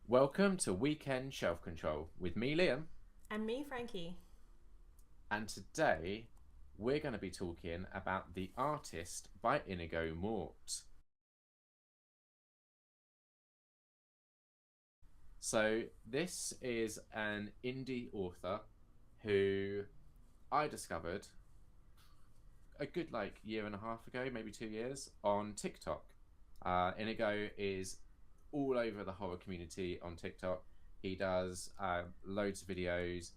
Welcome to Weekend Shelf Control with me, Liam, And me, Frankie. and today we're going to be talking about The Artist by Inigo Mort. So, this is an indie author who I discovered a good year and a half ago, maybe 2 years, on TikTok. Inigo is all over the horror community on TikTok. He does loads of videos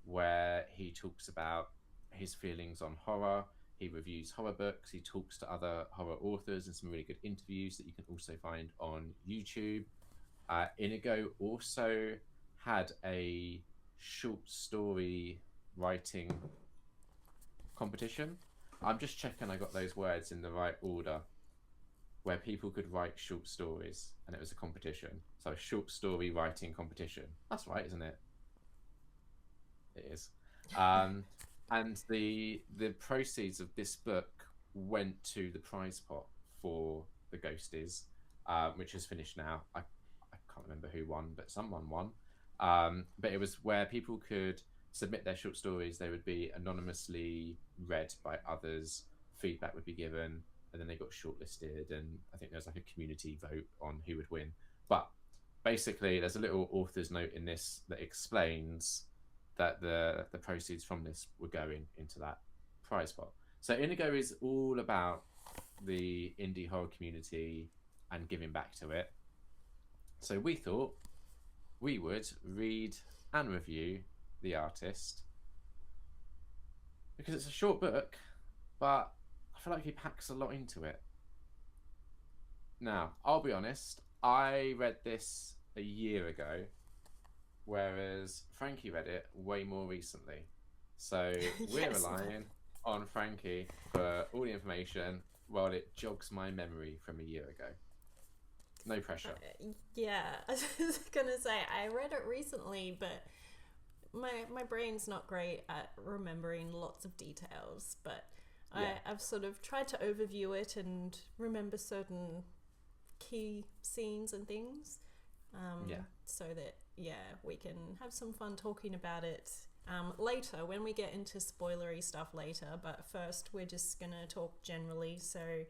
where he talks about his feelings on horror. He reviews horror books. He talks to other horror authors and some really good interviews that you can also find on YouTube. Inigo also had a short story writing competition. I'm just checking I got those words in the right order, where people could write short stories and it was a competition. So a short story writing competition. That's right, isn't it? It is. Um, and the proceeds of this book went to the prize pot for the Ghosties, which is finished now. I can't remember who won, but someone won. But it was where people could submit their short stories. They would be anonymously read by others. Feedback would be given, and then they got shortlisted. And I think there was like a community vote on who would win. But basically, there's a little author's note in this that explains that the proceeds from this were going into that prize pot. So Indigo is all about the indie horror community and giving back to it. So we thought we would read and review The Artist because it's a short book, but I feel like he packs a lot into it. Now, I'll be honest, I read this a year ago, whereas Frankie read it way more recently. So we're Yes. relying on Frankie for all the information while it jogs my memory from a year ago. No pressure. Yeah, I was gonna say I read it recently, but my brain's not great at remembering lots of details. But Yeah, I've sort of tried to overview it and remember certain key scenes and things, yeah, so that we can have some fun talking about it later when we get into spoilery stuff later. But first, we're just gonna talk generally. So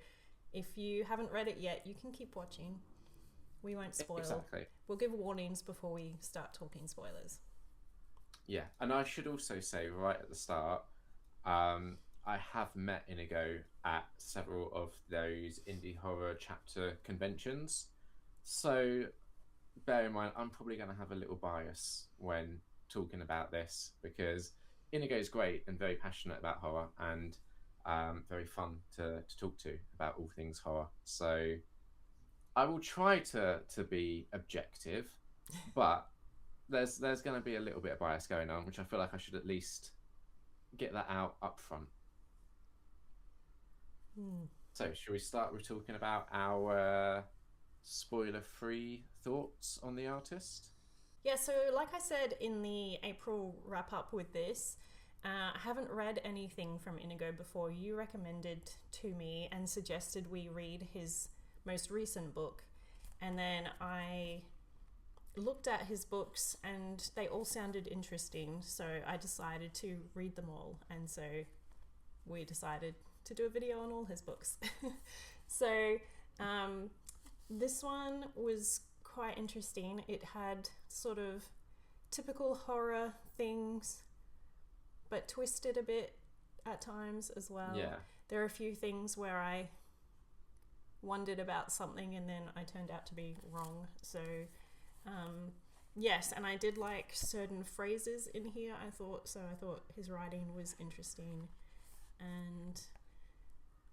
if you haven't read it yet, you can keep watching. We won't spoil. exactly. We'll give warnings before we start talking spoilers. Yeah, and I should also say right at the start, I have met Inigo at several of those indie horror chapter conventions. So bear in mind, I'm probably going to have a little bias when talking about this because Inigo's great and very passionate about horror and very fun to talk to about all things horror. So I will try to be objective, but there's going to be a little bit of bias going on, which I feel like I should at least get that out up front. Hmm. So, should we start with talking about our spoiler-free thoughts on the artist? Yeah, so like I said in the April wrap up with this, I haven't read anything from Inigo before. You recommended to me and suggested we read his most recent book. And then I looked at his books and they all sounded interesting. So I decided to read them all. And so we decided to do a video on all his books. So um, this one was quite interesting. It had sort of typical horror things, but twisted a bit at times as well. Yeah, There are a few things where I wondered about something and then I turned out to be wrong. So, yes, and I did like certain phrases in here. I thought his writing was interesting, and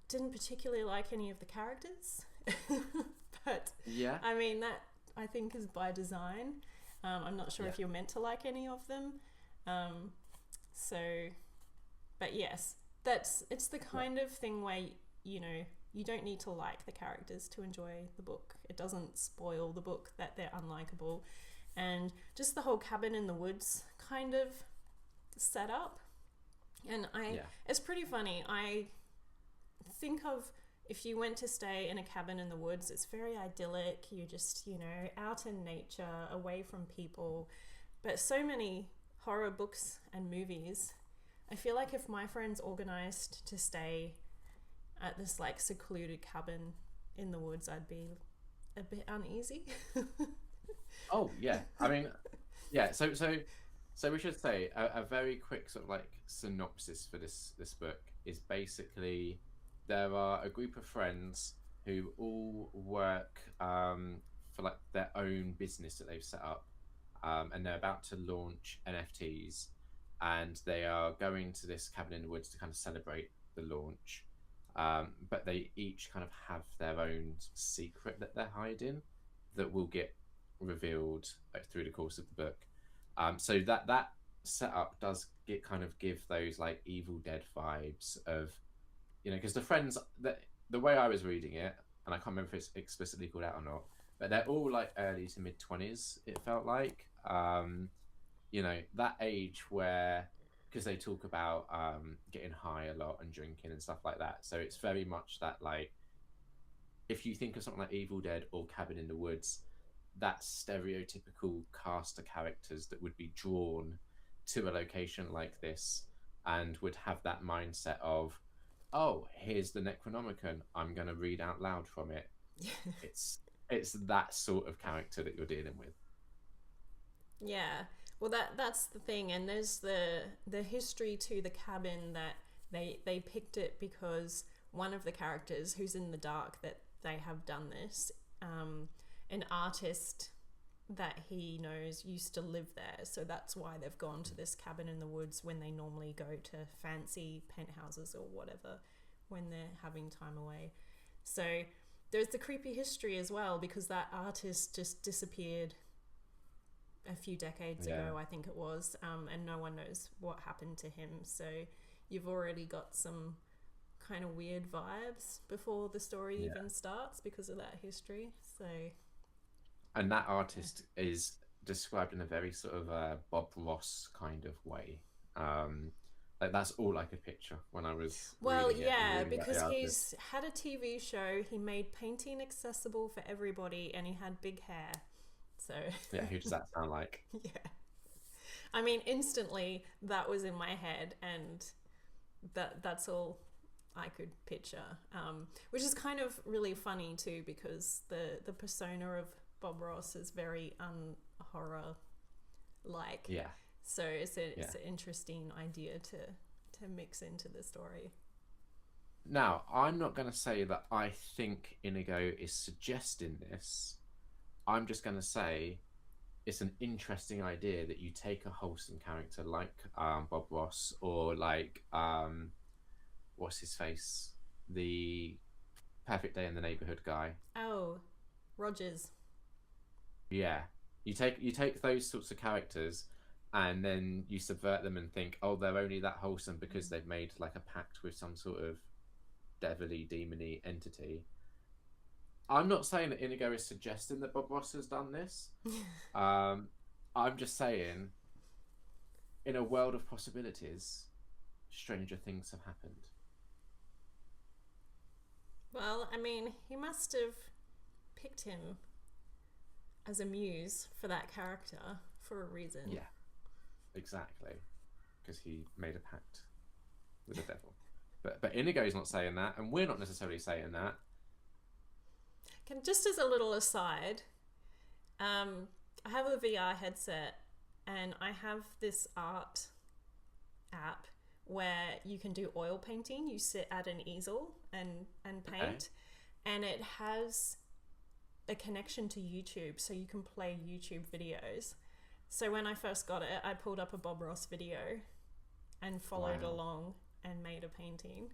didn't particularly like any of the characters. But yeah, I mean, that I think is by design. I'm not sure yeah, if you're meant to like any of them. Um, so, but yes, it's the yeah, kind of thing where, you know, you don't need to like the characters to enjoy the book. It doesn't spoil the book that they're unlikable. And just the whole cabin in the woods kind of setup. And yeah, it's pretty funny. I think of if you went to stay in a cabin in the woods, it's very idyllic. You're just, out in nature, away from people. But so many horror books and movies, I feel like if my friends organized to stay at this like secluded cabin in the woods, I'd be a bit uneasy. Oh yeah, I mean, yeah. So we should say a very quick sort of like synopsis for this book is basically there are a group of friends who all work for like their own business that they've set up, and they're about to launch NFTs, and they are going to this cabin in the woods to kind of celebrate the launch. But they each kind of have their own secret that they're hiding that will get revealed through the course of the book. So that setup does get kind of give those like Evil Dead vibes of, because the friends that the way I was reading it, and I can't remember if it's explicitly called out or not, but they're all like early to mid 20s. It felt like, that age where because they talk about getting high a lot and drinking and stuff like that. So it's very much that like if you think of something like Evil Dead or Cabin in the Woods, that stereotypical cast of characters that would be drawn to a location like this and would have that mindset of, oh, here's the Necronomicon, I'm going to read out loud from it. It's that sort of character that you're dealing with. Yeah. Well, that's the thing, and there's the history to the cabin that they picked it because one of the characters who's in the dark that they have done this, an artist that he knows used to live there, so that's why they've gone to this cabin in the woods when they normally go to fancy penthouses or whatever when they're having time away. So there's the creepy history as well because that artist just disappeared a few decades ago, I think it was, and no one knows what happened to him. So you've already got some kind of weird vibes before the story even starts because of that history. So, and that artist is described in a very sort of Bob Ross kind of way. Like that's all I could picture when I was reading it, because he's had a TV show. He made painting accessible for everybody, and he had big hair. So yeah, who does that sound like? Yeah, I mean, instantly that was in my head, and that's all I could picture. Which is kind of really funny too, because the persona of Bob Ross is very horror like. Yeah. So it's an interesting idea to mix into the story. Now, I'm not going to say that I think Inigo is suggesting this. I'm just going to say it's an interesting idea that you take a wholesome character like Bob Ross or like, what's his face? The Perfect Day in the Neighborhood guy. Oh, Rogers. Yeah. You take those sorts of characters and then you subvert them and think, oh, they're only that wholesome because they've made like a pact with some sort of devilly, demony entity. I'm not saying that Inigo is suggesting that Bob Ross has done this. I'm just saying, in a world of possibilities, stranger things have happened. Well, I mean, he must have picked him as a muse for that character for a reason. Yeah, exactly. Because he made a pact with the devil. But Inigo's not saying that, and we're not necessarily saying that. Just as a little aside, I have a VR headset and I have this art app where you can do oil painting. You sit at an easel and paint, and it has a connection to YouTube, so you can play YouTube videos. So when I first got it, I pulled up a Bob Ross video and followed along and made a painting.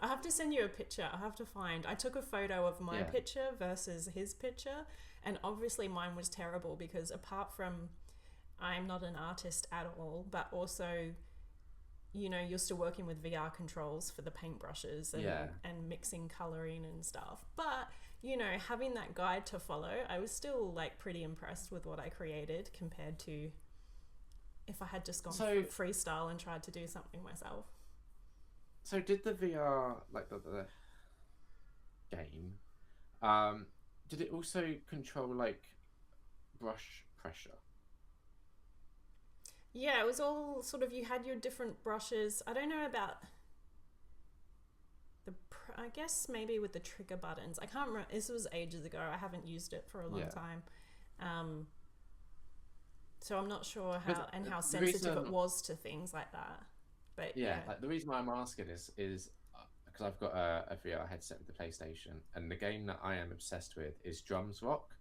I have to send you a picture. I took a photo of my picture versus his picture, and obviously mine was terrible because apart from I'm not an artist at all, but also, you're still working with VR controls for the paintbrushes and mixing coloring and stuff. But, having that guide to follow, I was still like pretty impressed with what I created compared to if I had just gone freestyle and tried to do something myself. So did the VR, like game. Um, did it also control like brush pressure? Yeah, it was all sort of, you had your different brushes. I don't know about I guess maybe with the trigger buttons. I can't remember. This was ages ago. I haven't used it for a long Yeah. time. Um, so I'm not sure Because how the reason sensitive it was to things like that. But Yeah, yeah. like the reason why I'm asking is because I've got a VR headset with the PlayStation, and the game that I am obsessed with is Drums Rock,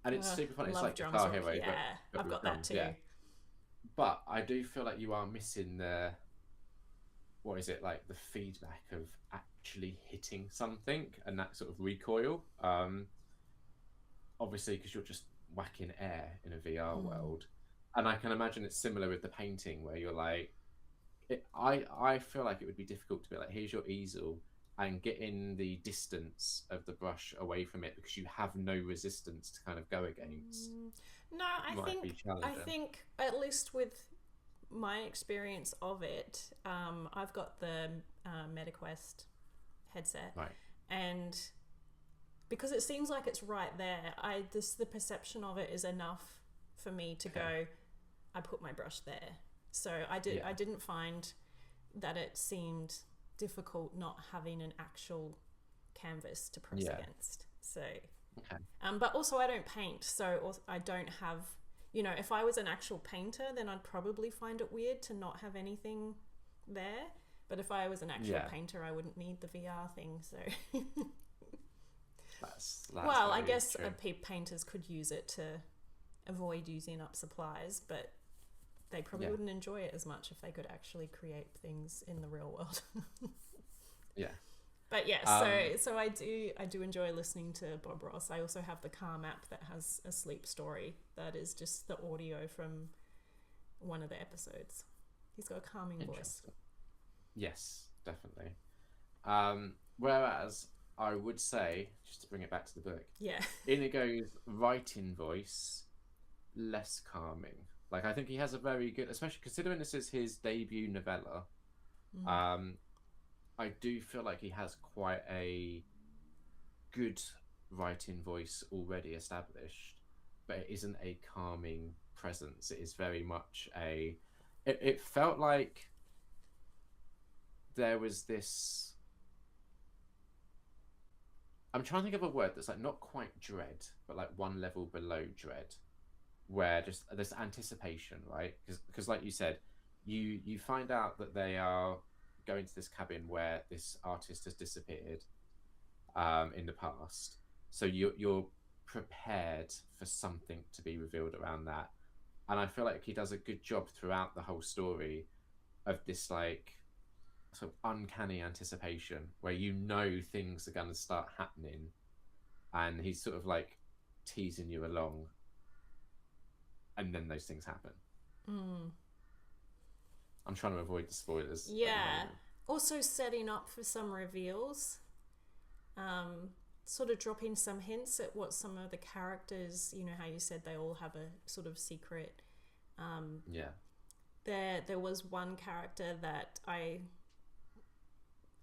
and it's super fun. It's Love like drums Guitar rock. Hero, Yeah, but I've with got that drums. Yeah, too. but I do feel like you are missing the what is it like the feedback of actually hitting something and that sort of recoil. Obviously, because you're just whacking air in a VR Mm. world, and I can imagine it's similar with the painting where you're like I feel like it would be difficult to be like, here's your easel and getting the distance of the brush away from it because you have no resistance to kind of go against Mm. No, might be I challenging. think at least with my experience of it, I've got the MetaQuest headset, Right. and because it seems like it's right there, the perception of it is enough for me to Okay. go, I put my brush there. So I Yeah. didn't find that it seemed difficult not having an actual canvas to press Yeah. against. So Okay. but also I don't paint, so I don't have, you know, if I was an actual painter, then I'd probably find it weird to not have anything there. But if I was an actual Yeah. painter, I wouldn't need the VR thing. So, That's well, I very guess true. painters could use it to avoid using up supplies, but they probably Yeah. wouldn't enjoy it as much if they could actually create things in the real world. Yeah. But yeah, Um. so I do enjoy listening to Bob Ross. I also have the Calm app that has a sleep story that is just the audio from one of the episodes. He's got a calming voice. Interesting. Yes, definitely. Whereas I would say, just to bring it back to the book, Yeah. Inigo's writing voice less calming. Like I think he has a very good, especially considering this is his debut novella. Mm. Um, I do feel like he has quite a good writing voice already established, but it isn't a calming presence. It is very much a. It felt like there was this. I'm trying to think of a word that's like not quite dread, but like one level below dread, where just there's anticipation, right? Because like you said, you find out that they are going to this cabin where this artist has disappeared in the past. So you're prepared for something to be revealed around that, and I feel like he does a good job throughout the whole story of this like sort of uncanny anticipation where you know things are going to start happening, and he's sort of like teasing you along, and then those things happen. Mm. I'm trying to avoid the spoilers at the Yeah. moment. Also setting up for some reveals. Um, Sort of dropping some hints at what some of the characters, you know, how you said they all have a sort of secret. Um, Yeah, there was one character that I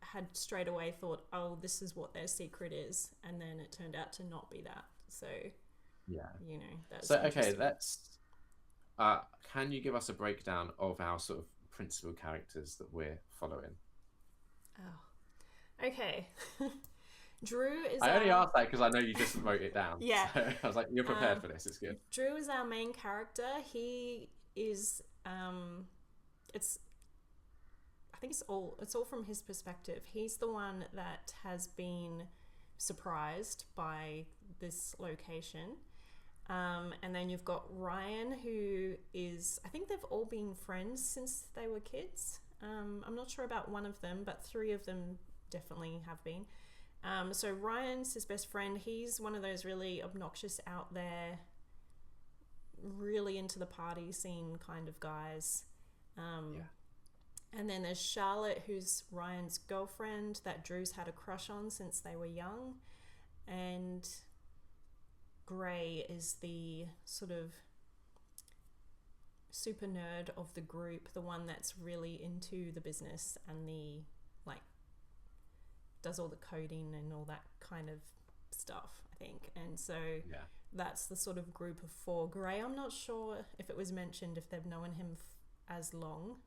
had straight away thought, oh, this is what their secret is, and then it turned out to not be that. So, yeah. you know, that's So okay, interesting. let's. Can you give us a breakdown of our sort of principal characters that we're following? Oh, okay. Drew is I only our asked that because I know you just wrote it down. yeah. So I was like, you're prepared Um, for this. It's good. Drew is our main character. He is it's I think it's all from his perspective. He's the one that has been surprised by this location. And then you've got Ryan, who is, I think they've all been friends since they were kids. I'm not sure about one of them, but three of them definitely have been. So Ryan's his best friend. He's one of those really obnoxious out there, really into the party scene kind of guys. Yeah. And then there's Charlotte, who's Ryan's girlfriend that Drew's had a crush on since they were young. And Gray is the sort of super nerd of the group, the one that's really into the business and the like does all the coding and all that kind of stuff, I think. And so Yeah. that's the sort of group of four. Gray, I'm not sure if it was mentioned if they've known him as long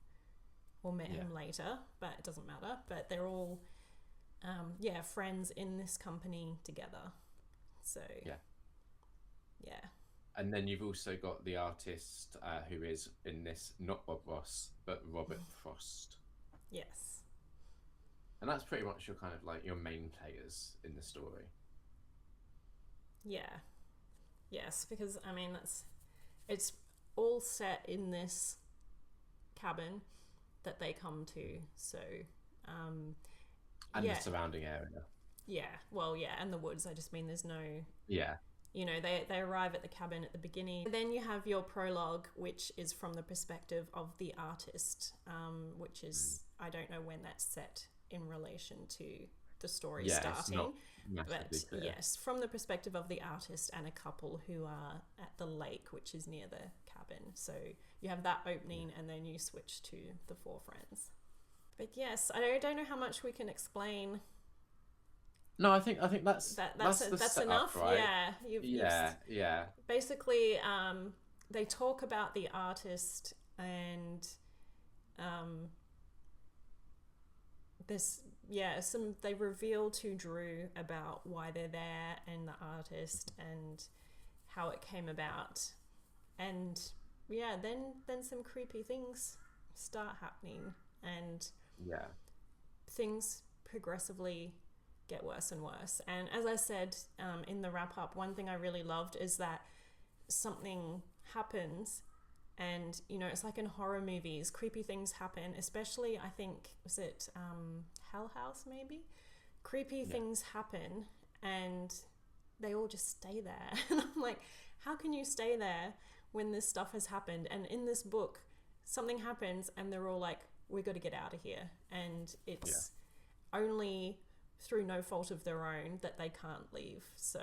or met him later, but it doesn't matter. But they're all, friends in this company together. So, yeah. And then you've also got the artist who is in this not Bob Ross, but Robert Frost. Yes. And that's pretty much your kind of like your main players in the story. Yeah. Yes, because I mean it's all set in this cabin that they come to. So, and the surrounding area. Yeah. Well, yeah, and the woods. I just mean there's no. Yeah. You know, they arrive at the cabin at the beginning. Then you have your prologue, which is from the perspective of the artist, which is, I don't know when that's set in relation to the story starting. It's not massively clear. Yes, from the perspective of the artist and a couple who are at the lake, which is near the cabin. So you have that opening and then you switch to the four friends. But yes, I don't know how much we can explain. No, I think that's that's setup, enough. right? Yeah. Basically, they talk about the artist and they reveal to Drew about why they're there and the artist and how it came about, and then some creepy things start happening and things progressively get worse and worse. And as I said in the wrap up, one thing I really loved is that something happens and, you know, it's like in horror movies, creepy things happen, especially I think, was it Hell House maybe? Creepy things happen and they all just stay there. And I'm like, how can you stay there when this stuff has happened? And in this book, something happens and they're all like, we got to get out of here. And it's only through no fault of their own that they can't leave. So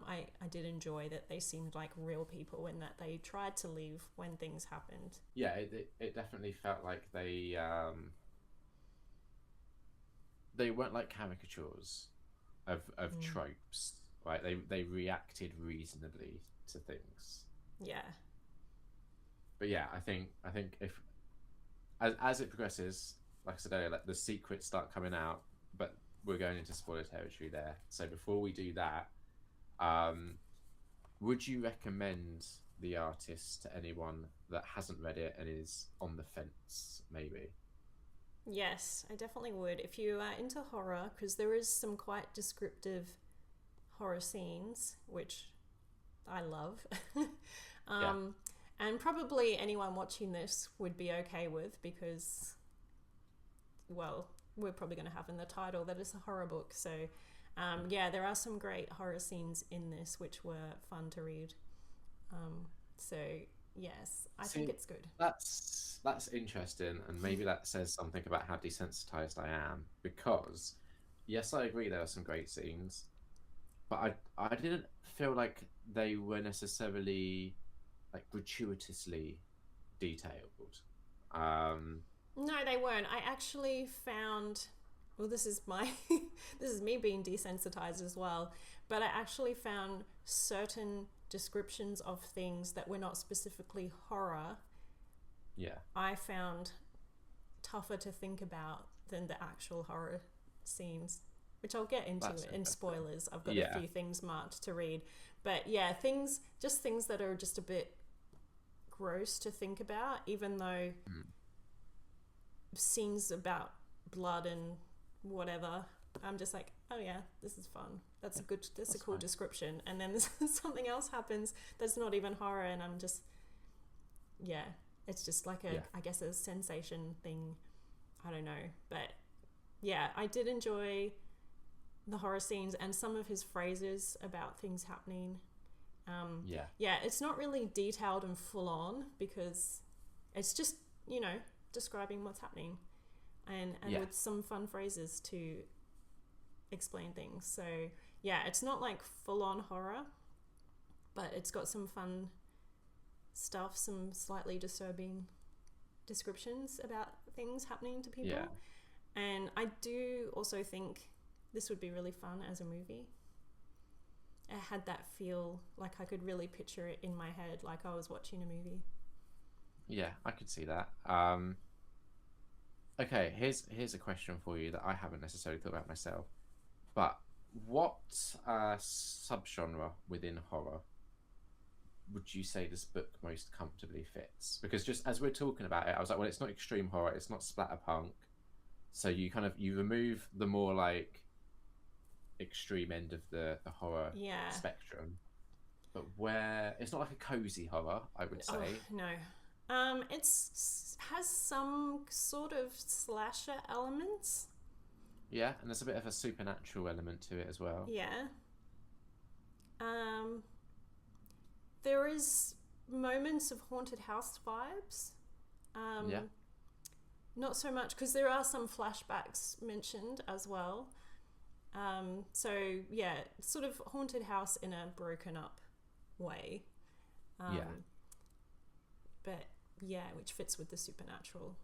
I did enjoy that they seemed like real people and that they tried to leave when things happened. Yeah, it definitely felt like they weren't like caricatures of tropes, right? They reacted reasonably to things. Yeah. But yeah, I think if as it progresses, like I said earlier, like the secrets start coming out, but we're going into spoiler territory there. So before we do that, would you recommend The Artist to anyone that hasn't read it and is on the fence, maybe? Yes, I definitely would. If you are into horror, because there is some quite descriptive horror scenes, which I love. And probably anyone watching this would be okay with because, well, we're probably going to have in the title that it's a horror book. So, there are some great horror scenes in this which were fun to read. So, yes, I think it's good. That's interesting, and maybe that says something about how desensitized I am, because, yes, I agree there are some great scenes, but I didn't feel like they were necessarily like gratuitously detailed. No, they weren't. I actually found, well, this is me being desensitized as well, but I actually found certain descriptions of things that were not specifically horror. Yeah. I found tougher to think about than the actual horror scenes, which I'll get into in spoilers. I've got a few things marked to read, but things that are just a bit gross to think about, even though scenes about blood and whatever, I'm just like, oh yeah, this is fun. That's a cool description. And then something else happens that's not even horror, and I'm just, it's just like I guess a sensation thing. I don't know, but I did enjoy the horror scenes and some of his phrases about things happening. It's not really detailed and full on because it's just, describing what's happening and with some fun phrases to explain things. So it's not like full on horror, but it's got some fun stuff, some slightly disturbing descriptions about things happening to people. And I do also think this would be really fun as a movie. It had that feel, like I could really picture it in my head, like I was watching a movie. Yeah, I could see that. Okay, here's a question for you that I haven't necessarily thought about myself. But what subgenre within horror would you say this book most comfortably fits? Because just as we're talking about it, I was like, well, it's not extreme horror, it's not splatterpunk. So you remove the more like extreme end of the horror Yeah. spectrum, but where it's not like a cozy horror, I would Oh, say. no. It's has some sort of slasher elements. Yeah, and there's a bit of a supernatural element to it as well. Yeah. Um, there is moments of haunted house vibes. Yeah, Not so much because there are some flashbacks mentioned as well. So yeah, sort of haunted house in a broken up way. yeah, But yeah, which fits with the supernatural.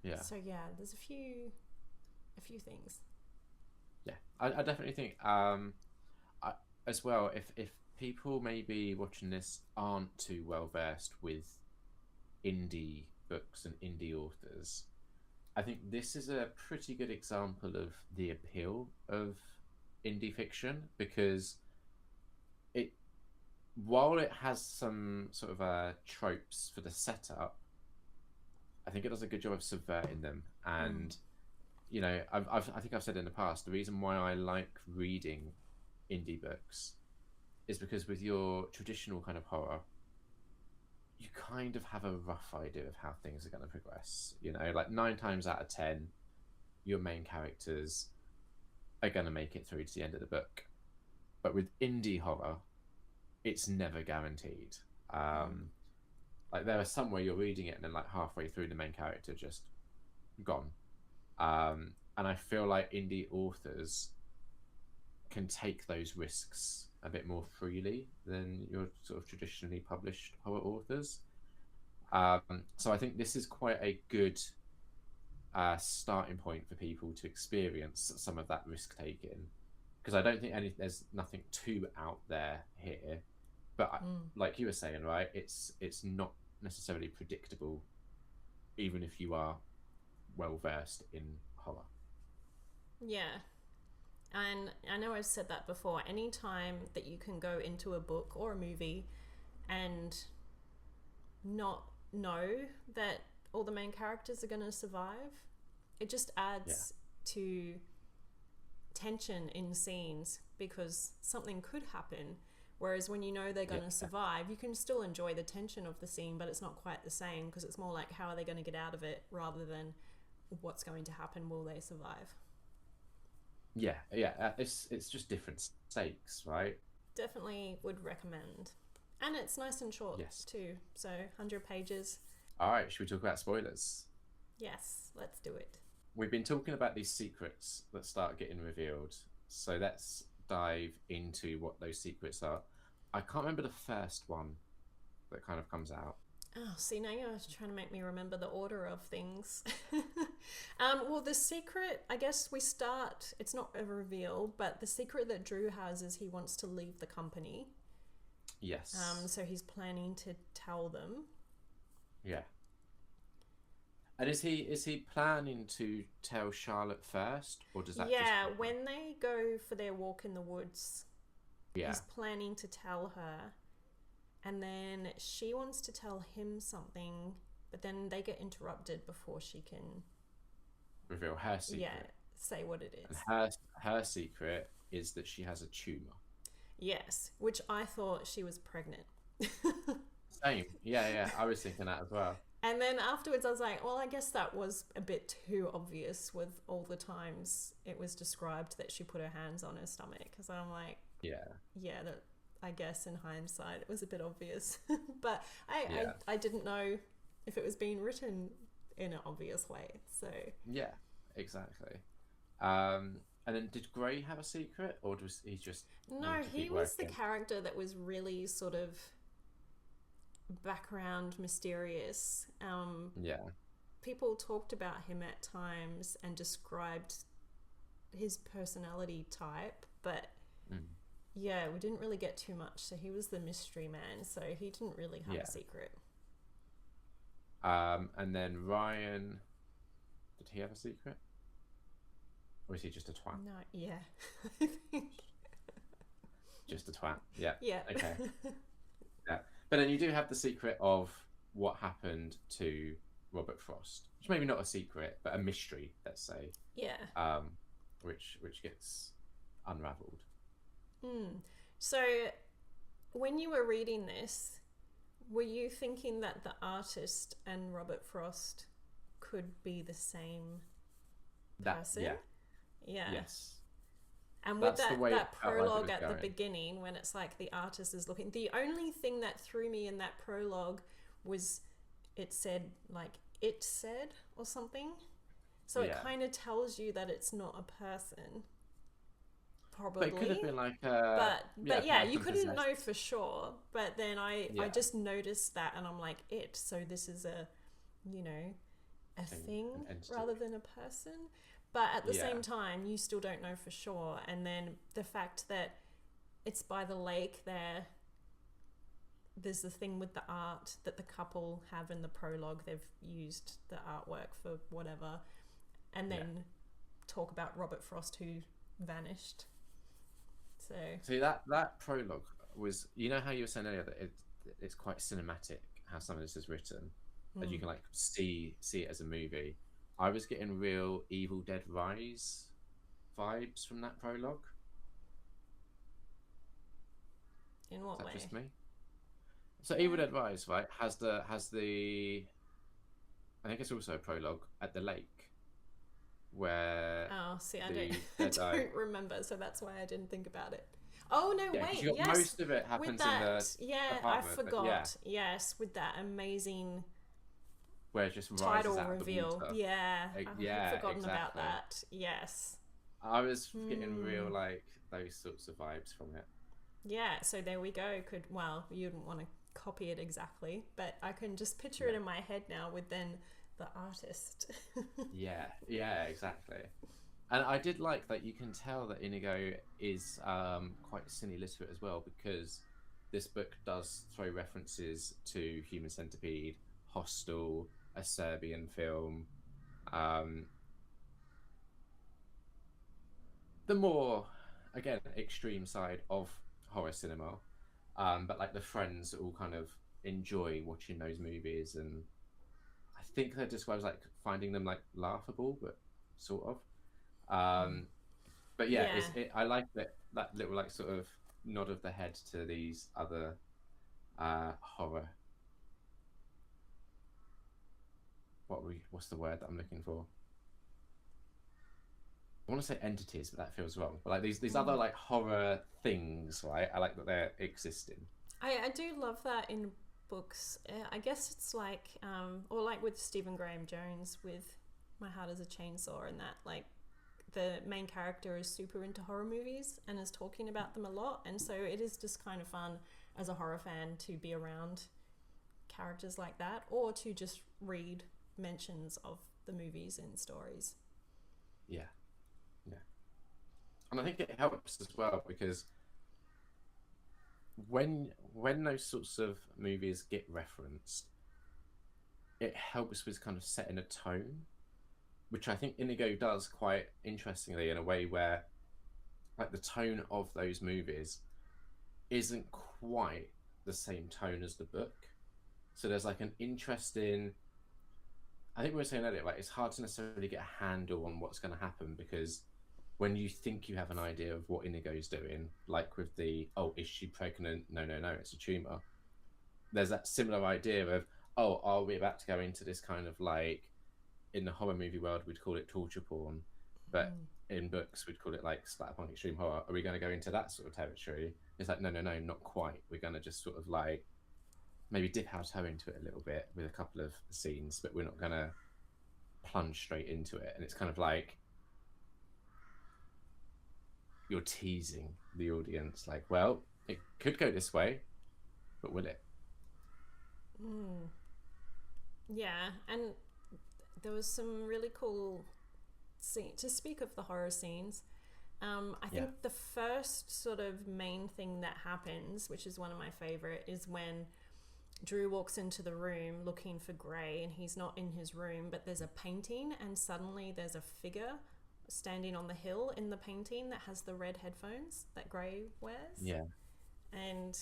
yeah, So yeah, there's a few things. yeah. I definitely think I, as well, if people maybe watching this aren't too well versed with indie books and indie authors, I think this is a pretty good example of the appeal of indie fiction because it, while it has some sort of tropes for the setup, I think it does a good job of subverting them. Mm. And I think I've said in the past the reason why I like reading indie books is because with your traditional kind of horror, you kind of have a rough idea of how things are going to progress. Like 9 times out of 10, your main characters are going to make it through to the end of the book. But with indie horror, it's never guaranteed. Um, like there are some where you're reading it and then like halfway through the main character just gone. And I feel like indie authors can take those risks a bit more freely than your sort of traditionally published horror authors. So I think this is quite a good starting point for people to experience some of that risk taking, because I don't think there's nothing too out there here, but like you were saying, right? It's not necessarily predictable, even if you are well versed in horror. Yeah. And I know I've said that before. Anytime that you can go into a book or a movie and not know that all the main characters are going to survive, it just adds to tension in scenes because something could happen. Whereas when you know they're going to survive, you can still enjoy the tension of the scene, but it's not quite the same because it's more like how are they going to get out of it rather than what's going to happen, will they survive? Yeah. It's just different stakes, right? Definitely would recommend. And it's nice and short Yes. too. So 100 pages. All right, should we talk about spoilers? Yes, let's do it. We've been talking about these secrets that start getting revealed, so let's dive into what those secrets are. I can't remember the first one that kind of comes out. Oh, see, now you're trying to make me remember the order of things. Well, the secret, I guess we start, it's not a reveal, but the secret that Drew has is he wants to leave the company. Yes. So he's planning to tell them. Yeah. And is he planning to tell Charlotte first, or does that? Yeah, just... when they go for their walk in the woods, Yeah. he's planning to tell her, and then she wants to tell him something, but then they get interrupted before she can Reveal her secret. yeah, say what it is. And her secret is that she has a tumor. Yes, which I thought she was pregnant. Same. Yeah. I was thinking that as well. And then afterwards I was like, well, I guess that was a bit too obvious with all the times it was described that she put her hands on her stomach. Because I'm like, Yeah. that I guess in hindsight it was a bit obvious. But Yeah. I didn't know if it was being written in an obvious way. So Yeah, exactly. And then did Gray have a secret, or was he just... no, wanted to he keep was the working? character that was really sort of background mysterious. Yeah. people talked about him at times and described his personality type, but yeah, we didn't really get too much. So he was the mystery man, so he didn't really have Yeah. a secret. And then Ryan, did he have a secret? Or is he just a twat? No, yeah. Just a twat. Yeah. Yeah. Okay. Yeah. But then you do have the secret of what happened to Robert Frost, which maybe not a secret, but a mystery, let's say. Yeah. Which gets unravelled. So when you were reading this, were you thinking that the artist and Robert Frost could be the same person? Yeah. Yeah. Yes. And with That's the way that it felt like it prologue was at the going. beginning, when it's like the artist is looking, the only thing that threw me in that prologue was it said like "it said" or something. So it Yeah. kind of tells you that it's not a person. Probably. But it could have been like a... But yeah, you person couldn't possessed. know for sure. But then I Yeah. just noticed that, and I'm like, it. So this is a, you know, a thing an entity. rather than a person. But at the Yeah. same time, you still don't know for sure. And then the fact that it's by the lake there. There's the thing with the art that the couple have in the prologue. They've used the artwork for whatever, and then talk about Robert Frost who vanished. So See, that prologue was, you know how you were saying earlier that it's quite cinematic how some of this is written, and you can like see it as a movie. I was getting real Evil Dead Rise vibes from that prologue. in what Is that way? just me? So Evil Dead Rise, right, has the I think it's also a prologue at the lake where Oh, see, I the don't, I Deadeye... don't remember, so that's why I didn't think about it. Oh no, Yeah, 'cause wait, you got yes, most of it happens with that, in the yeah, I apartment, but forgot. yeah. Yes, with that amazing where it just rises title out of the reveal. water. Yeah, Yeah, I've forgotten about exactly. that. Yes. I was getting real like those sorts of vibes from it. Yeah, so there we go. Well, you wouldn't want to copy it exactly, but I can just picture it in my head now with then the artist. Yeah, exactly. And I did like that you can tell that Inigo is quite cine literate as well, because this book does throw references to Human Centipede, Hostel, a Serbian film, the more, again, extreme side of horror cinema, but like the friends all kind of enjoy watching those movies, and I think they're described as like finding them like laughable, but sort of. But yeah, Yeah. I like that little like sort of nod of the head to these other horror. What's the word that I'm looking for? I want to say entities, but that feels wrong. But like these other like horror things, right? I like that they're existing. I do love that in books. I guess it's like, or like with Stephen Graham Jones with My Heart is a Chainsaw, and that like the main character is super into horror movies and is talking about them a lot, and so it is just kind of fun as a horror fan to be around characters like that, or to just read mentions of the movies and stories. Yeah. And I think it helps as well because when those sorts of movies get referenced, it helps with kind of setting a tone, which I think Inigo does quite interestingly in a way where like the tone of those movies isn't quite the same tone as the book. So there's like an interesting, I think we were saying earlier, like it's hard to necessarily get a handle on what's going to happen, because when you think you have an idea of what Inigo's doing, like with the, oh, is she pregnant? No, it's a tumour. There's that similar idea of, oh, are we about to go into this kind of like, in the horror movie world, we'd call it torture porn, but in books, we'd call it like splatterpunk extreme horror. Are we going to go into that sort of territory? It's like, no, not quite. We're going to just sort of like, maybe dip our toe into it a little bit with a couple of scenes, but we're not going to plunge straight into it. And it's kind of like, you're teasing the audience, like, well, it could go this way, but will it? Yeah, and there was some really cool scene to speak of the horror scenes. I Yeah. think the first sort of main thing that happens, which is one of my favorite, is when Drew walks into the room looking for Gray and he's not in his room, but there's a painting and suddenly there's a figure standing on the hill in the painting that has the red headphones that Gray wears. Yeah. And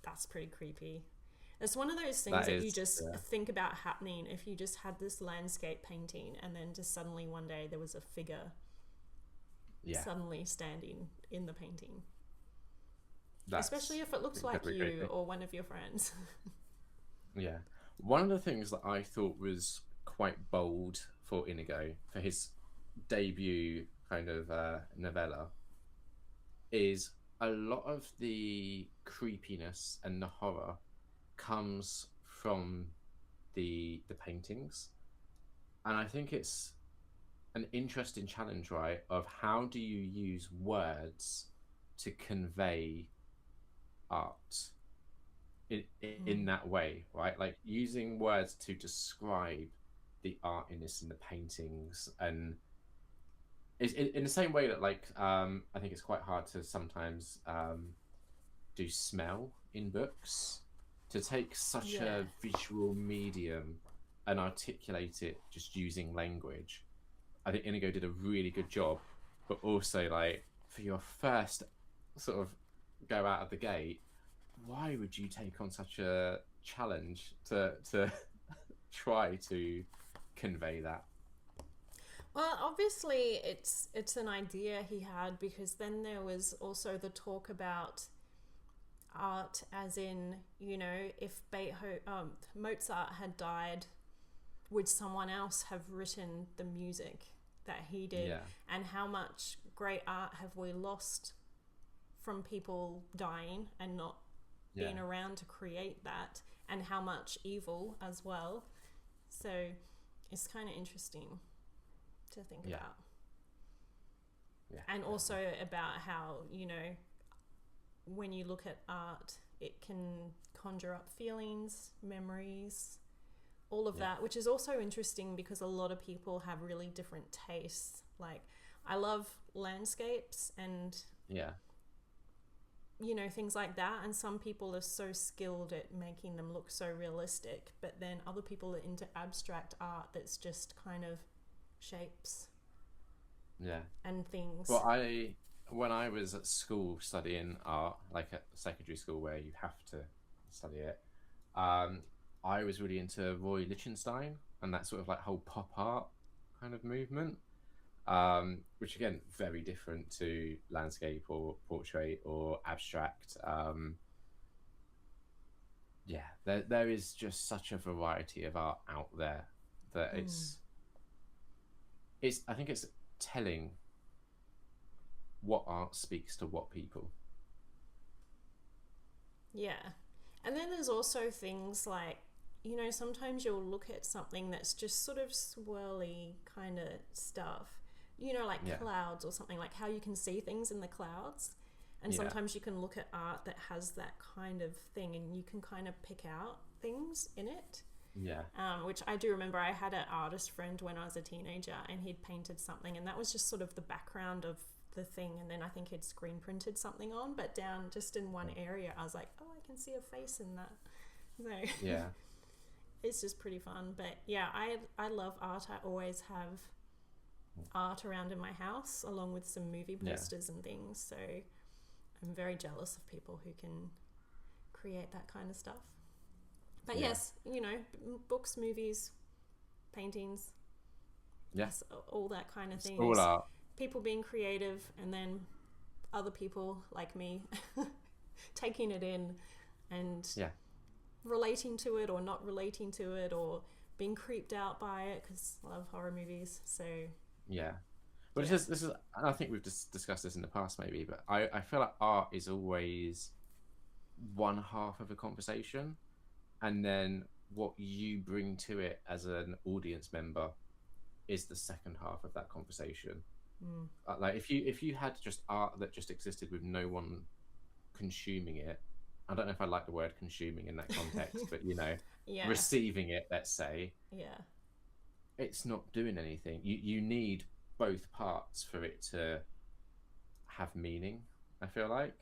that's pretty creepy. It's one of those things That that you is. just Yeah. think about happening if you just had this landscape painting and then just suddenly one day there was a figure Yeah. suddenly standing in the painting. That's Especially if it looks like incredibly you creepy. or one of your friends. Yeah. One of the things that I thought was quite bold for Inigo for his debut kind of novella is a lot of the creepiness and the horror comes from the paintings, and I think it's an interesting challenge, right? Of how do you use words to convey art in Mm. that way, right? Like using words to describe the artiness in the paintings, and it's in the same way that like I think it's quite hard to sometimes do smell in books, to take such Yeah. a visual medium and articulate it just using language. I think Inigo did a really good job, but also like for your first sort of go out of the gate, why would you take on such a challenge to try to convey that? Well, obviously it's an idea he had because then there was also the talk about art as in, you know, if Mozart had died, would someone else have written the music that he did? Yeah, And how much great art have we lost from people dying and not yeah, being around to create that, and how much evil as well. So it's kind of interesting to think yeah, about. yeah, And also definitely. about how, you know, when you look at art, it can conjure up feelings, memories, all of Yeah, that, which is also interesting because a lot of people have really different tastes. Like, I love landscapes and, yeah, you know, things like that. And some people are so skilled at making them look so realistic, but then other people are into abstract art that's just kind of shapes yeah. and things. Well, I when I was at school studying art, like at secondary school where you have to study it, um, I was really into Roy Lichtenstein and that sort of like whole pop art kind of movement, which again very different to landscape or portrait or abstract. Yeah, there is just such a variety of art out there that Mm. it's I think it's telling what art speaks to what people. Yeah. And then there's also things like, you know, sometimes you'll look at something that's just sort of swirly kind of stuff, you know, like Yeah, clouds or something, like how you can see things in the clouds. And yeah, sometimes you can look at art that has that kind of thing and you can kind of pick out things in it. yeah, Which I do remember I had an artist friend when I was a teenager and he'd painted something and that was just sort of the background of the thing, and then I think he'd screen printed something on, but down just in one area I was like, oh, I can see a face in that. So yeah, it's just pretty fun. But yeah, I love art. I always have art around in my house along with some movie yeah, posters and things, so I'm very jealous of people who can create that kind of stuff. But yeah, yes, you know, books, movies, paintings, yeah. all that kind of It's thing all is art. people being creative and then other people like me taking it in and Yeah, relating to it or not relating to it or being creeped out by it because I love horror movies. So yeah. But yeah. this is, and I think we've just discussed this in the past maybe, but I feel like art is always one half of a conversation, and then what you bring to it as an audience member is the second half of that conversation. Mm. Like if you had just art that just existed with no one consuming it, I don't know if I like the word consuming in that context, but you know, Yeah, receiving it, let's say, yeah, it's not doing anything. You need both parts for it to have meaning. I feel like.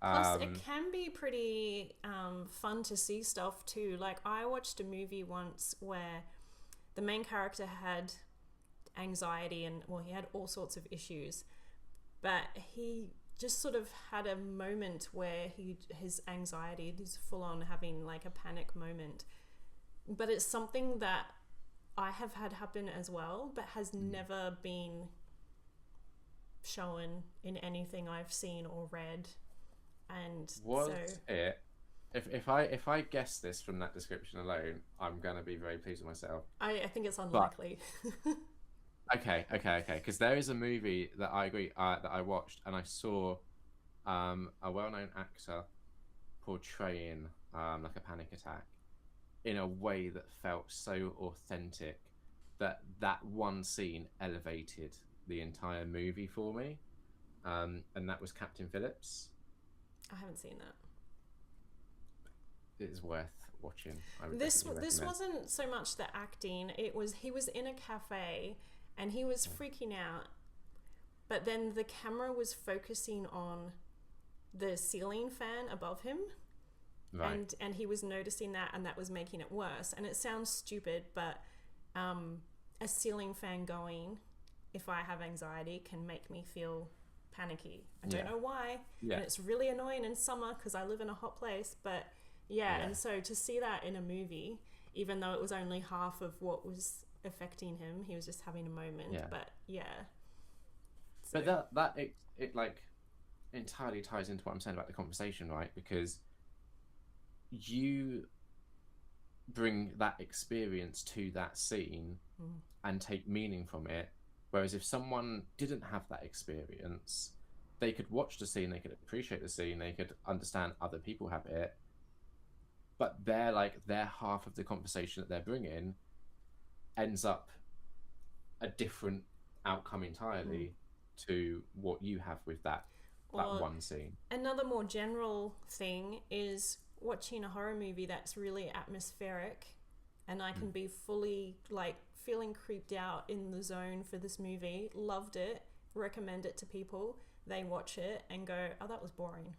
Plus, it Um, can be pretty fun to see stuff too. Like, I watched a movie once where the main character had anxiety and, well, he had all sorts of issues, but he just sort of had a moment where his anxiety, he's full on having like a panic moment. But it's something that I have had happen as well, but has never been shown in anything I've seen or read. And was so it? If I guess this from that description alone, I'm gonna be very pleased with myself. I think it's But unlikely. okay. Because there is a movie that I agree that I watched and I saw a well-known actor portraying like a panic attack in a way that felt so authentic that that one scene elevated the entire movie for me. And that was Captain Phillips. I haven't seen that. It is worth watching. I would This definitely this recommend. wasn't so much the acting. It was he was in a cafe and he was freaking out, but then the camera was focusing on the ceiling fan above him, Right. and he was noticing that, and that was making it worse. And it sounds stupid, but a ceiling fan going, if I have anxiety, can make me feel panicky. I don't Yeah. know why, Yeah. and it's really annoying in summer because I live in a hot place. But yeah, Yeah. and so to see that in a movie, even though it was only half of what was affecting him, he was just having a moment. Yeah. But yeah, so But it like entirely ties into what I'm saying about the conversation, right? Because you bring that experience to that scene and take meaning from it. Whereas if someone didn't have that experience, they could watch the scene, they could appreciate the scene, they could understand other people have it, but their half of the conversation that they're bringing ends up a different outcome entirely to what you have with that or one scene. another more general thing is watching a horror movie that's really atmospheric, and I can be fully like feeling creeped out in the zone for this movie. Loved it, recommend it to people. They watch it and go, "Oh, that was boring."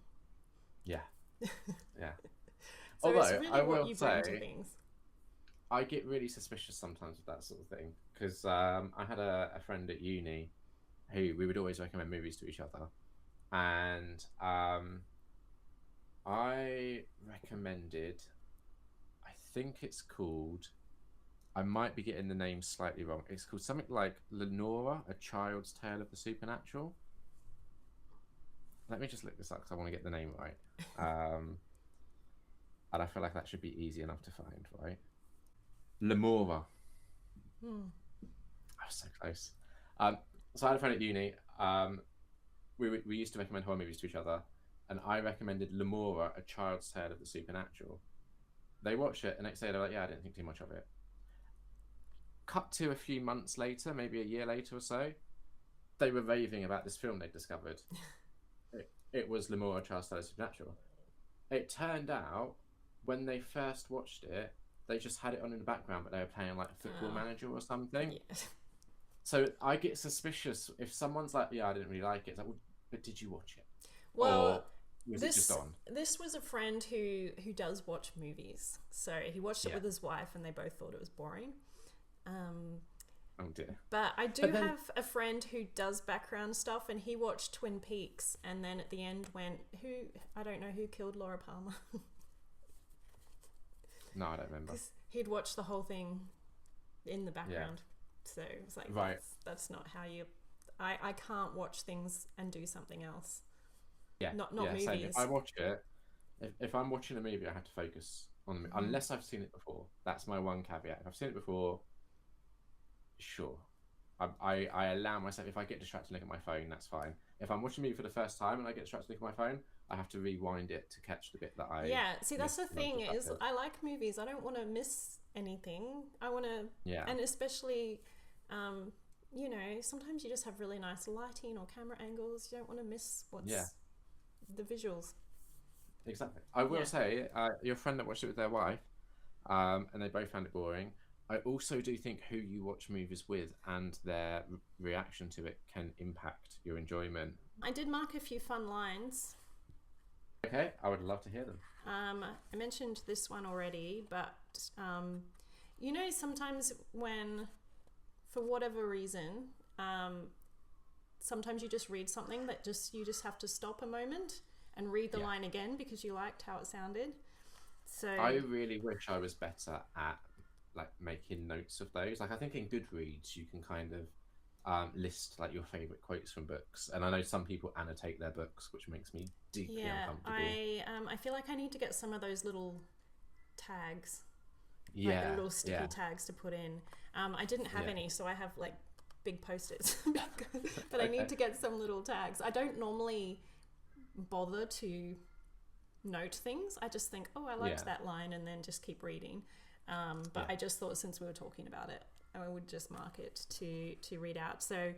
Yeah, yeah. So it's Although really I what will you bring to say, things. I get really suspicious sometimes with that sort of thing because I had a friend at uni who we would always recommend movies to each other, and I recommended. I think it's called. I might be getting the name slightly wrong. It's called something like Lenora, A Child's Tale of the Supernatural. Let me just look this up because I want to get the name right. And I feel like that should be easy enough to find, right? Lemora. I was so close. So I had a friend at uni. We used to recommend horror movies to each other, and I recommended Lemora, A Child's Tale of the Supernatural. They watched it, and next day they're like, "Yeah, I didn't think too much of it." Cut to a few months later, maybe a year later or so, they were raving about this film they'd discovered. It was Lemora, A Child's Tale of the Supernatural. It turned out when they first watched it, they just had it on in the background, but they were playing like Football Manager or something. Yeah. So I get suspicious if someone's like, "Yeah, I didn't really like it." It's like, well, but did you watch it? Well, Or was it just on? this was a friend who does watch movies. So he watched it Yeah. with his wife, and they both thought it was boring. Oh dear. But I do But then- have a friend who does background stuff, and he watched Twin Peaks, and then at the end went, "Who? I don't know who killed Laura Palmer." No, I don't remember. Because he'd watched the whole thing in the background. So it was like, Right. that's not how you. I can't watch things and do something else. Yeah, Not yeah, same. movies. If I watch it, if I'm watching a movie, I have to focus on the movie, unless I've seen it before. That's my one caveat. If I've seen it before, sure. I allow myself, if I get distracted and look at my phone, that's fine. If I'm watching a movie for the first time and I get distracted and look at my phone, I have to rewind it to catch the bit that I Yeah, see, that's the missed when I was thing is, distracted. I like movies. I don't want to miss anything. I want to, Yeah. and especially, you know, sometimes you just have really nice lighting or camera angles. You don't want to miss what's the visuals. Exactly. I will Yeah. say, your friend that watched it with their wife, and they both found it boring. I also do think who you watch movies with and their reaction to it can impact your enjoyment. I did mark a few fun lines. Okay, I would love to hear them. I mentioned this one already, but you know, sometimes when, for whatever reason, sometimes you just read something that you just have to stop a moment and read the line again because you liked how it sounded. So I really wish I was better at like making notes of those. Like I think in Goodreads you can kind of list like your favorite quotes from books, and I know some people annotate their books, which makes me deeply uncomfortable. I feel like I need to get some of those little tags, like Yeah, the little sticky yeah, tags to put in. I didn't have yeah. any, so I have like big post-its, but I need Okay. to get some little tags. I don't normally bother to note things. I just think, oh, I liked Yeah, that line, and then just keep reading. But yeah. I just thought since we were talking about it, I would just mark it to read out. So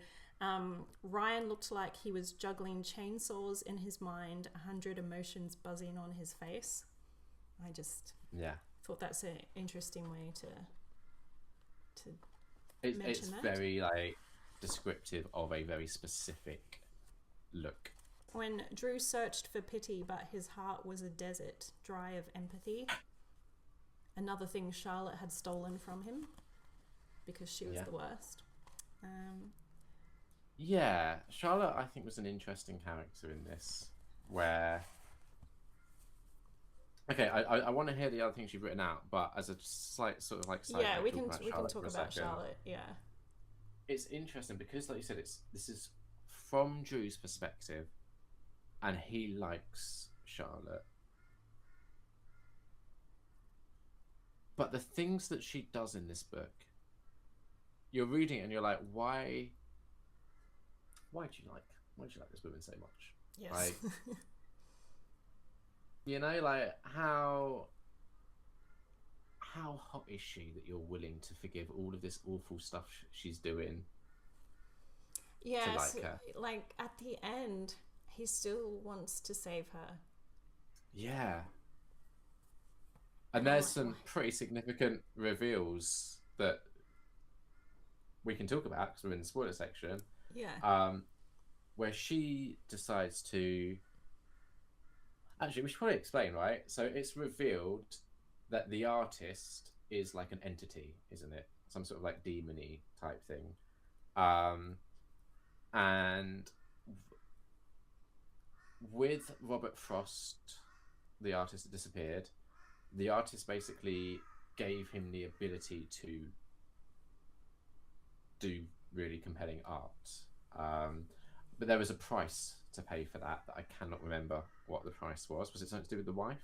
Ryan looked like he was juggling chainsaws in his mind, 100 emotions buzzing on his face. I just Yeah. thought that's an interesting way to It's mention that. very like descriptive of a very specific look. When Drew searched for pity, but his heart was a desert, dry of empathy. Another thing Charlotte had stolen from him because she was Yeah. the worst. Yeah, Charlotte I think was an interesting character in this where okay, I want to hear the other things you've written out, but as a slight sort of like side Yeah, note, we talk can about we can Charlotte talk for a about second. Charlotte. Yeah, It's interesting because, like you said, this is from Drew's perspective, and he likes Charlotte. But the things that she does in this book, you're reading it and you're like, why do you like why do you like this woman so much? yes, Like, you know, like how hot is she that you're willing to forgive all of this awful stuff she's doing to yes. like her? Like at the end, he still wants to save her. Yeah. And And I'm there's like, why? some pretty significant reveals that we can talk about because we're in the spoiler section, Yeah, um, where she decides to. Actually, we should probably explain, right? So it's revealed that the artist is like an entity, isn't it? Some sort of like demony type thing. Um, and with Robert Frost, the artist that disappeared, the artist basically gave him the ability to do really compelling art. But there was a price to pay for that I cannot remember what the price was. Was it something to do with the wife?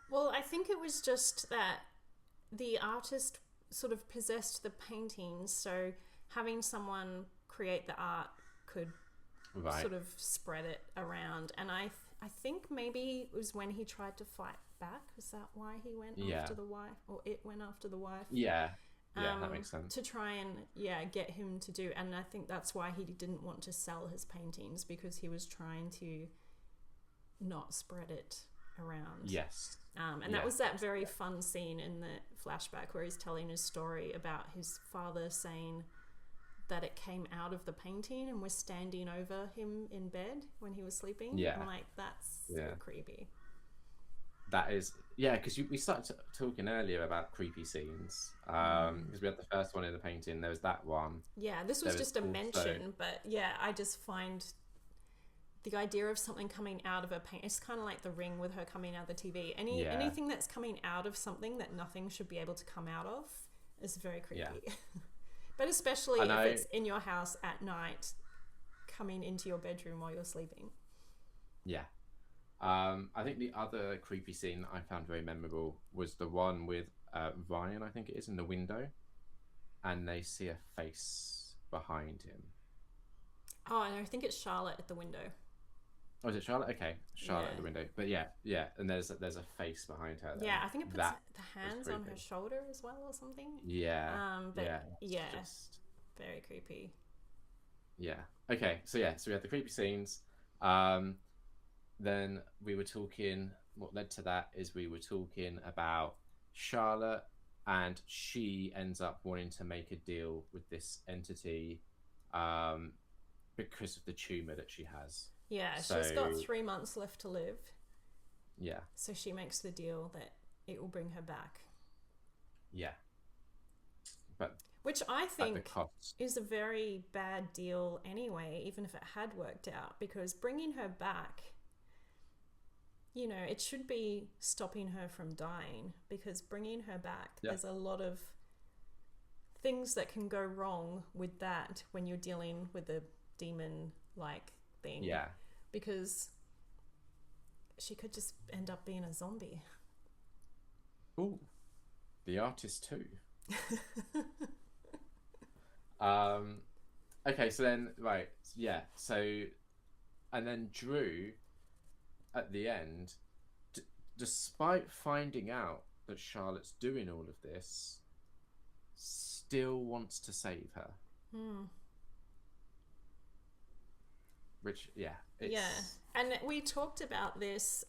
well, I think it was just that the artist sort of possessed the paintings, so having someone create the art could Right. sort of spread it around. And I think maybe it was when he tried to fight back. Was that why he went Yeah. after the wife, or it went after the wife? Yeah. Yeah, that makes sense. To try and get him to do. And I think that's why he didn't want to sell his paintings, because he was trying to not spread it around. Yes. And that was that very fun scene in the flashback where he's telling his story about his father saying that it came out of the painting and was standing over him in bed when he was sleeping. Yeah. I'm like, that's Yeah. so creepy. That is, yeah, because we started talking earlier about creepy scenes. Because we had the first one in the painting, there was that one. Yeah, this There was was just a also- mention, but yeah, I just find the idea of something coming out of a paint, it's kind of like The Ring with her coming out of the TV. Yeah. Anything that's coming out of something that nothing should be able to come out of is very creepy. Yeah. But especially And if it's in your house at night, coming into your bedroom while you're sleeping. Yeah. I think the other creepy scene I found very memorable was the one with Ryan, I think it is, in the window, and they see a face behind him. Oh, and I think it's Charlotte at the window. Oh, is it Charlotte? Okay, Charlotte at Yeah. the window. But yeah, and there's a face behind her. There. Yeah, I think it puts That the hands on her creepy. shoulder as well or something. Yeah. But yeah. yeah, Just, very creepy. yeah. Okay, so we had the creepy scenes. Then we were talking. What led to that is we were talking about Charlotte and she ends up wanting to make a deal with this entity, um, because of the tumor that she has. Yeah, So she's got 3 months left to live. yeah, So she makes the deal that it will bring her back. yeah, but Which I at the think cost. is a very bad deal anyway, even if it had worked out, because bringing her back, you know, it should be stopping her from dying, because bringing her back, Yeah. there's a lot of things that can go wrong with that when you're dealing with a demon-like thing. Yeah. Because she could just end up being a zombie. Ooh, the artist too. Um, okay, so then right, yeah, so and then Drew at the end, despite finding out that Charlotte's doing all of this, still wants to save her. Which, yeah, it's... Yeah, and we talked about this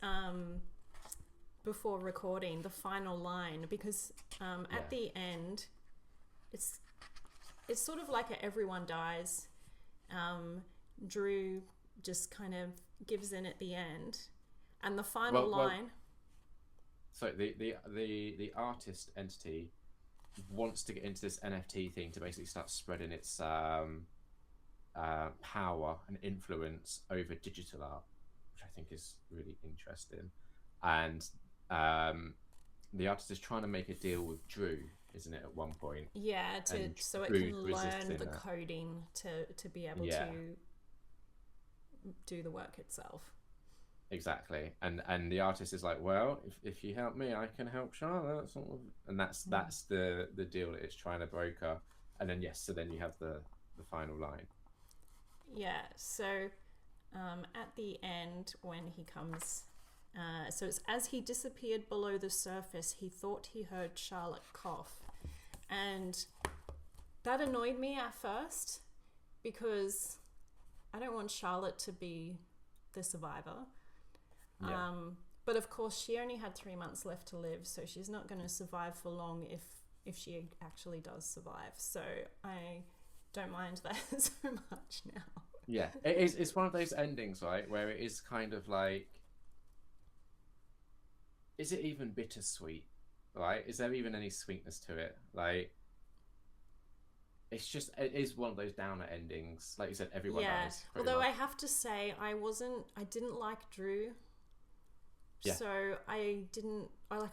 before recording, the final line, because at the end, it's sort of like a everyone dies. Drew just kind of gives in at the end, and the final line. So the artist entity wants to get into this NFT thing to basically start spreading its power and influence over digital art, which I think is really interesting. And the artist is trying to make a deal with Drew, isn't it, at one point? Yeah, so it can learn the coding to be able to do the work itself. Exactly, and the artist is like, well, if you help me, I can help Charlotte, sort of, and that's the deal that it's trying to broker. And then so then you have the final line. Yeah, so at the end when he comes, so it's as he disappeared below the surface, he thought he heard Charlotte cough, and that annoyed me at first because I don't want Charlotte to be the survivor. Yeah. But of course she only had 3 months left to live, so she's not going to survive for long if she actually does survive. So I don't mind that so much now. Yeah, it's one of those endings, right, where it is kind of like, is it even bittersweet, right? Is there even any sweetness to it? Like, it is one of those downer endings. Like you said, everyone dies. Although I have to say, I didn't like Drew. Yeah. So I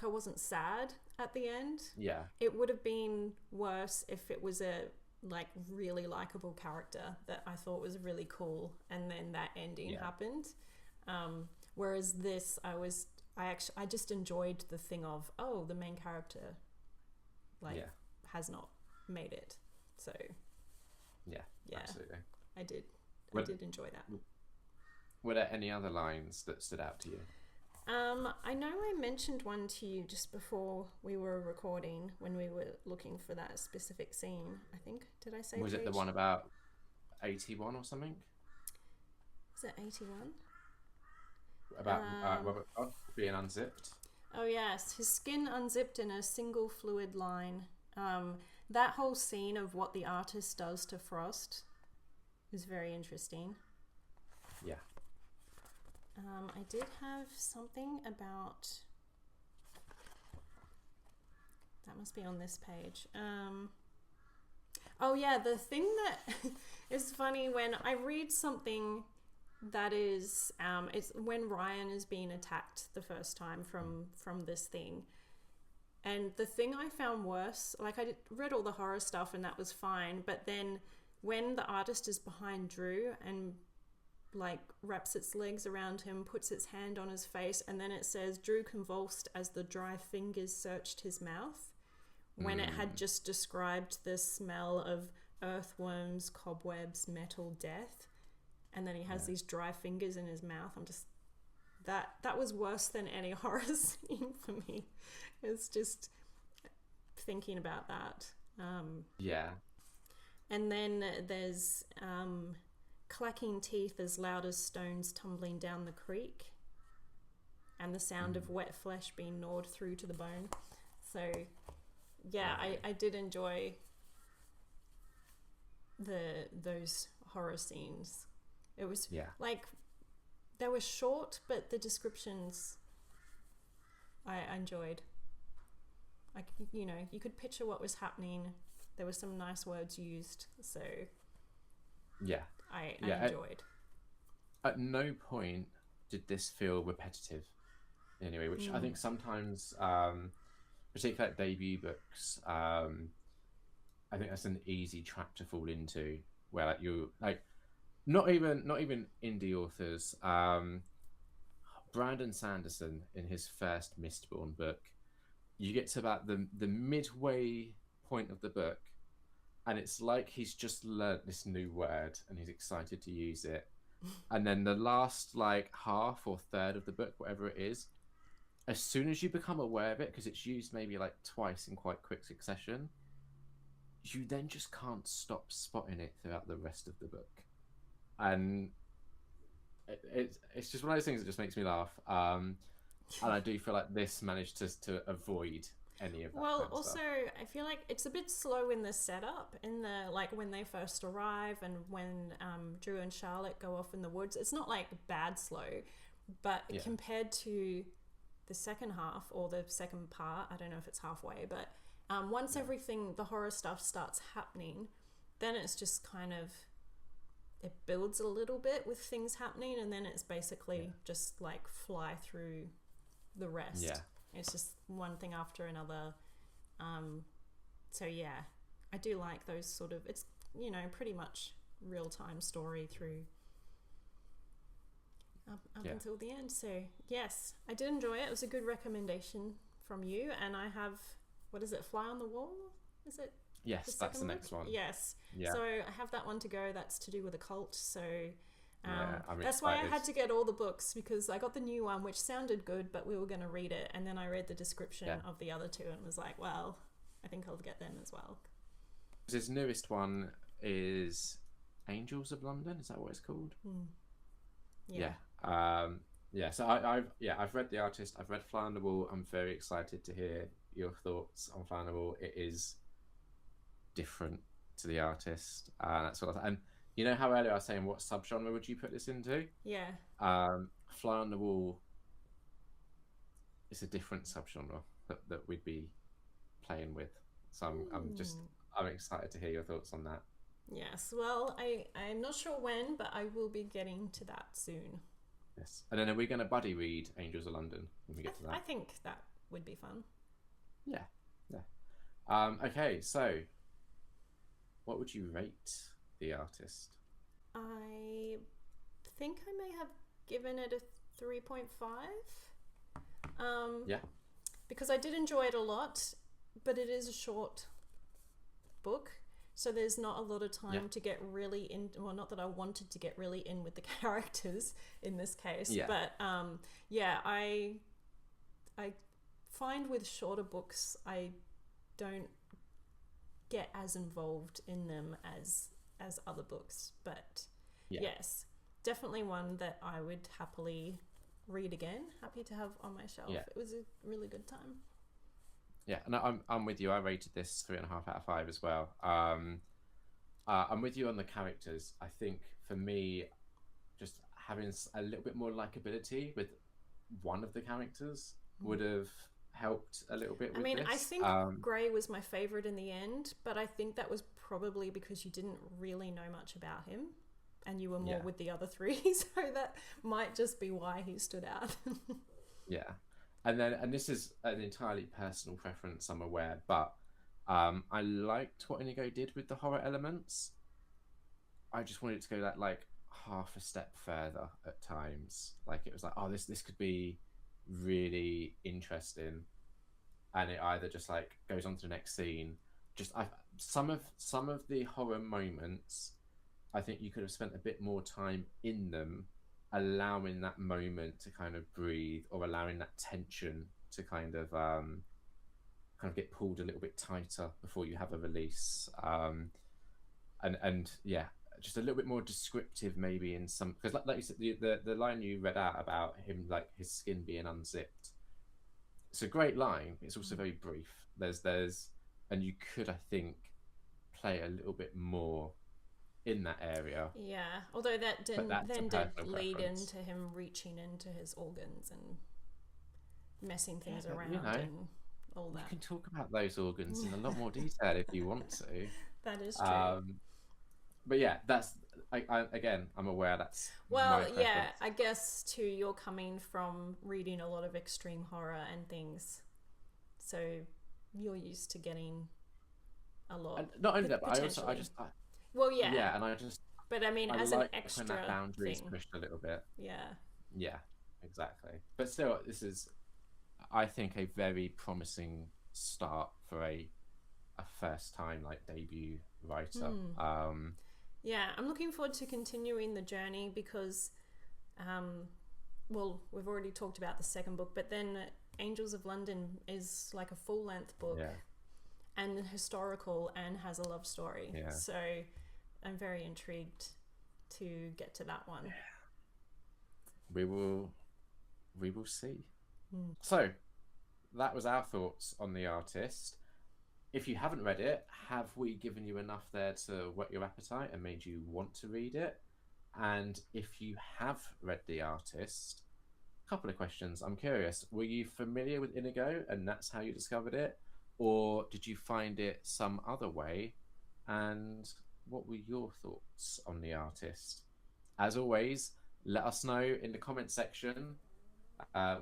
wasn't sad at the end. Yeah. It would have been worse if it was a really likable character that I thought was really cool, and then that ending happened. Whereas this, I just enjoyed the thing of, oh, the main character has not made it. So yeah, absolutely. I did enjoy that. Were there any other lines that stood out to you? I know I mentioned one to you just before we were recording when we were looking for that specific scene. I think, did I say Was it the one about 81 or something? Was it 81? About Robert Koch being unzipped? Oh yes, his skin unzipped in a single fluid line. That whole scene of what the artist does to Frost is very interesting. Yeah. I did have something about... That must be on this page. Oh yeah, the thing that is funny when I read something that is... it's when Ryan is being attacked the first time from this thing. And the thing I found worse, like I read all the horror stuff and that was fine, but then when the artist is behind Drew and like wraps its legs around him, puts its hand on his face, and then it says Drew convulsed as the dry fingers searched his mouth, when it had just described the smell of earthworms, cobwebs, metal, death, and then he has these dry fingers in his mouth. I'm just that was worse than any horror scene for me. It's just thinking about that. And then there's clacking teeth as loud as stones tumbling down the creek, and the sound of wet flesh being gnawed through to the bone. So yeah, I did enjoy those horror scenes. It was Yeah, like they were short, but the descriptions I enjoyed. Like, you know, you could picture what was happening. There were some nice words used, so yeah, I yeah. enjoyed. At no point did this feel repetitive in any way, which I think sometimes, particularly at debut books, I think that's an easy trap to fall into, where like you like not even indie authors. Brandon Sanderson in his first Mistborn book, you get to about the midway point of the book, and it's like he's just learnt this new word and he's excited to use it. And then the last like half or third of the book, whatever it is, as soon as you become aware of it, because it's used maybe like twice in quite quick succession, you then just can't stop spotting it throughout the rest of the book. And it's just one of those things that just makes me laugh. And I do feel like this managed to avoid any of that Well, kind of also, stuff. I feel like it's a bit slow in the setup, in the like when they first arrive and when Drew and Charlotte go off in the woods. It's not like bad slow, but Yeah. compared to the second half or the second part, I don't know if it's halfway, but once everything, the horror stuff starts happening, then it's just kind of, it builds a little bit with things happening, and then it's basically just like fly through the rest. Yeah. It's just one thing after another. So yeah, I do like those sort of, it's, you know, pretty much real-time story through up until the end. So yes, I did enjoy it. It was a good recommendation from you. And I have, what is it, Fly on the Wall? Is it? Yes, that's the next one. Yes. Yeah. So I have that one to go. That's to do with a cult. So I'm that's why I excited. had to get all the books, because I got the new one, which sounded good, but we were going to read it. And then I read the description of the other two and was like, well, I think I'll get them as well. His newest one is Angels of London. Is that what it's called? Yeah. Yeah. So I've read The Artist. I've read Fly on the Wall. I'm very excited to hear your thoughts on Fly on the Wall. It is different to The Artist. That's what and you know how earlier I was saying, what subgenre would you put this into? Yeah. Fly on the Wall is a different subgenre that we'd be playing with. So I'm excited to hear your thoughts on that. Yes. Well, I'm not sure when, but I will be getting to that soon. Yes. And then are we going to buddy read Angels of London when we get to that? I think that would be fun. Yeah. Okay, so what would you rate The Artist? I think I may have given it a 3.5. Yeah. Because I did enjoy it a lot, but it is a short book, so there's not a lot of time to get really in. Well, not that I wanted to get really in with the characters in this case, but I find with shorter books I don't get as involved in them as other books, but yes, definitely one that I would happily read again, happy to have on my shelf. It was a really good time. Yeah, and I'm with you. I rated this 3.5 out of 5 as well. I'm with you on the characters. I think for me, just having a little bit more likability with one of the characters would have helped a little bit with this. I think Gray was my favourite in the end, but I think that was probably because you didn't really know much about him and you were more with the other three, so that might just be why he stood out. And this is an entirely personal preference, I'm aware, but I liked what Inigo did with the horror elements. I just wanted to go that like half a step further at times. Like it was like, oh, this could be really interesting, and it either just like goes on to the next scene. Some of the horror moments, I think you could have spent a bit more time in them, allowing that moment to kind of breathe, or allowing that tension to kind of get pulled a little bit tighter before you have a release. And just a little bit more descriptive maybe in some, because like you said, the line you read out about him, like his skin being unzipped, it's a great line. It's also very brief. There's and you could, I think, play a little bit more in that area. Yeah, although that But that's a did personal lead preference. into him reaching into his organs and messing Yeah, things but around and all you that. can talk about those organs in a lot more detail if you want to. That is true. Um, but yeah, that's again, I'm aware that's my Well, yeah, preference. I guess too, you're coming from reading a lot of extreme horror and things, so you're used to getting a lot, And not only that, but potentially. Well, yeah, yeah, and I just but I mean, I as an like when that extra boundary is thing, pushed a little bit. yeah. Yeah, exactly. But still, this is, I think, a very promising start for a first time like debut writer. Hmm. Yeah, I'm looking forward to continuing the journey because, well, we've already talked about the second book, but then Angels of London is like a full length book Yeah, and historical and has a love story. yeah. So I'm very intrigued to get to that one. We will we will see. Mm. So that was our thoughts on the artist. If you haven't read it, have we given you enough there to whet your appetite and made you want to read it? And if you have read the artist, a couple of questions. I'm curious. Were you familiar with Inigo and that's how you discovered it? Or did you find it some other way? And what were your thoughts on the artist? As always, let us know in the comment section.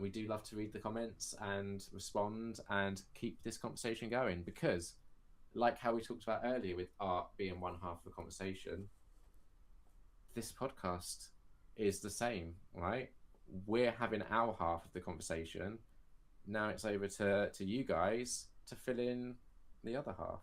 We do love to read the comments and respond and keep this conversation going because, like how we talked about earlier with art being one half of the conversation, this podcast is the same, right? We're having our half of the conversation. Now it's over to you guys to fill in the other half.